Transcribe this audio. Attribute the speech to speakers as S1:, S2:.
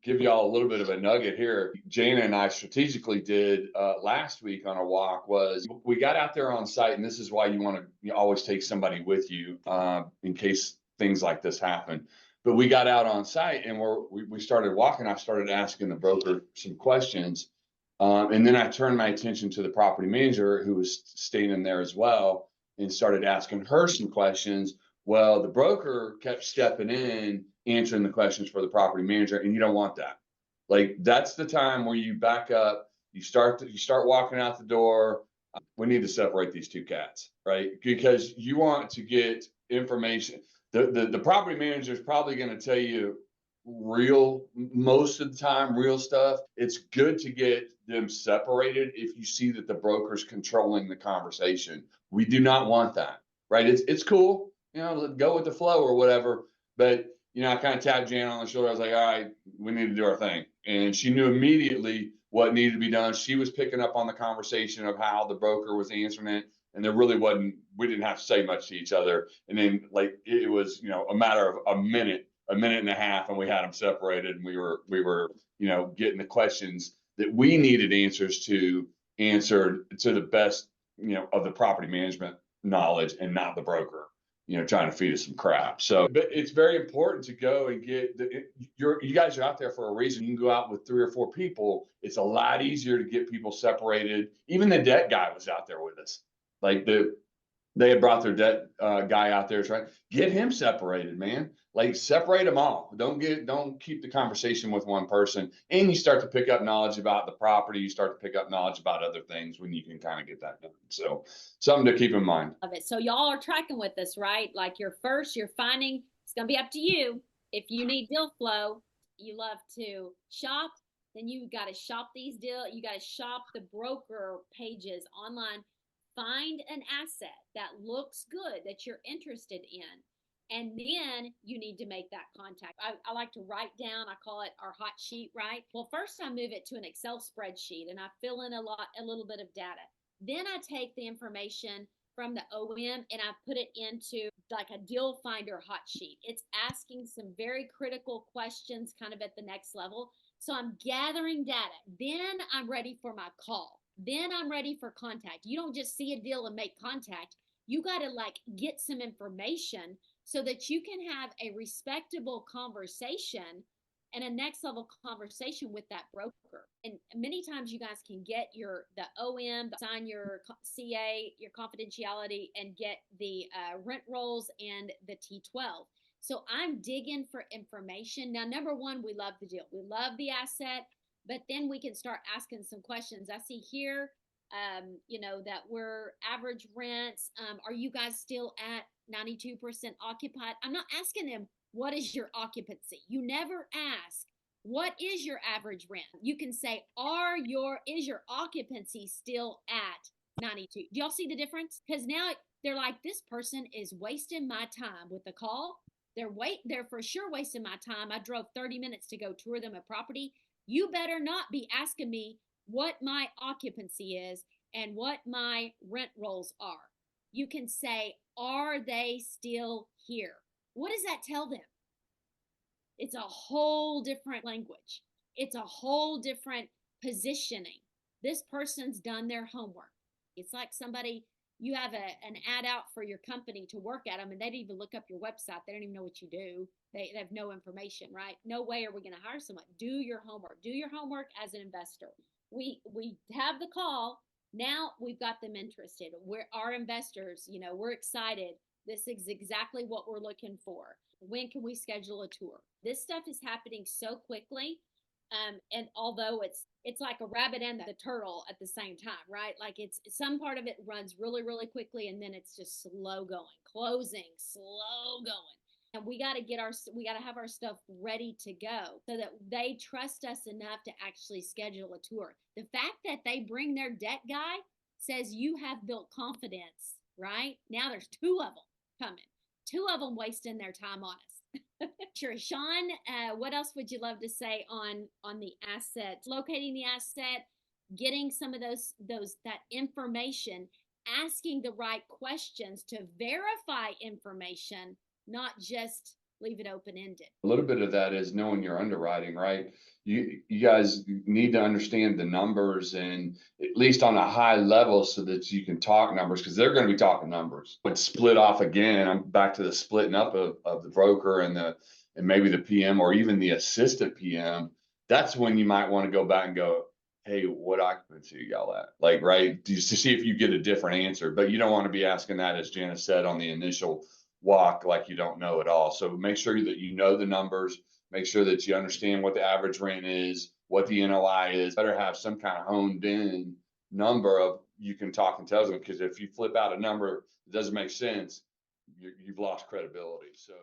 S1: give y'all a little bit of a nugget here. Jana and I strategically did last week on a walk was we got out there on site, and this is why you want to always take somebody with you in case things like this happen. But we got out on site and we started walking. I started asking the broker some questions. And then I turned my attention to the property manager who was standing there as well and started asking her some questions. Well, the broker kept stepping in, answering the questions for the property manager, and you don't want that. Like that's the time where you back up, you start walking out the door. We need to separate these two cats, right? Because you want to get information. The property manager is probably going to tell you real most of the time real stuff. It's good to get them separated if you see that the broker's controlling the conversation. We do not want that, right? It's cool, go with the flow or whatever. But I kind of tapped Jan on the shoulder. I was like, all right, we need to do our thing. And she knew immediately what needed to be done. She was picking up on the conversation of how the broker was answering it. And there really we didn't have to say much to each other. And then like it was, a matter of a minute and a half, and we had them separated, and we were getting the questions that we needed answers to answered to the best of the property management knowledge, and not the broker trying to feed us some crap. So but it's very important to go and get you guys are out there for a reason. You can go out with 3 or 4 people. It's a lot easier to get people separated. Even the debt guy was out there with us. Like they had brought their debt guy out there trying get him separated, man. Like separate them all. Don't keep the conversation with one person. And you start to pick up knowledge about the property. You start to pick up knowledge about other things when you can kind of get that done. So something to keep in mind.
S2: Love it. So y'all are tracking with us, right? Like you're finding, it's going to be up to you. If you need deal flow, you love to shop, then you got to shop you got to shop the broker pages online. Find an asset that looks good that you're interested in. And then you need to make that contact. I like to write down, I call it our hot sheet, right? Well, first I move it to an Excel spreadsheet and I fill in a little bit of data. Then I take the information from the OM and I put it into like a deal finder hot sheet. It's asking some very critical questions kind of at the next level. So I'm gathering data. Then I'm ready for my call. Then I'm ready for contact. You don't just see a deal and make contact. You got to like get some information so that you can have a respectable conversation and a next level conversation with that broker. And many times you guys can get the OM, sign your CA, your confidentiality, and get the rent rolls and the T12. So I'm digging for information. Now, number one, we love the deal. We love the asset, but then we can start asking some questions. I see here, that we're average rents. Are you guys still at 92% occupied? I'm not asking them, what is your occupancy? You never ask, what is your average rent? You can say, is your occupancy still at 92? Do y'all see the difference? Because now they're like, this person is wasting my time with the call. They're for sure wasting my time. I drove 30 minutes to go tour them a property. You better not be asking me what my occupancy is and what my rent rolls are. You can say, are they still here? What does that tell them? It's a whole different language. It's a whole different positioning. This person's done their homework. It's like somebody, you have an ad out for your company to work at them and they didn't even look up your website. They don't even know what you do. They have no information, right? No way are we going to hire someone. Do your homework. Do your homework as an investor. We have the call. Now we've got them interested. We're our investors, we're excited. This is exactly what we're looking for. When can we schedule a tour? This stuff is happening so quickly. And although it's like a rabbit and the turtle at the same time, right? Like it's some part of it runs really, really quickly and then it's just slow going, closing, slow going. And we got to have our stuff ready to go so that they trust us enough to actually schedule a tour. The fact that they bring their debt guy says you have built confidence, right? Now there's 2 of them coming, 2 of them wasting their time on us. Sure. Sean, what else would you love to say on the asset, locating the asset, getting some of that information, asking the right questions to verify information, not just leave it open-ended.
S1: A little bit of that is knowing your underwriting, right? You guys need to understand the numbers and at least on a high level so that you can talk numbers because they're going to be talking numbers. But split off again, I'm back to the splitting up of the broker and maybe the PM or even the assistant PM. That's when you might want to go back and go, hey, what occupancy y'all at? Like, right, just to see if you get a different answer. But you don't want to be asking that, as Janice said, on the initial walk like you don't know it all. So make sure that you know the numbers, make sure that you understand what the average rent is, what the NOI is. Better have some kind of honed in number of you can talk and tell them, because if you flip out a number that doesn't make sense, you've lost credibility. So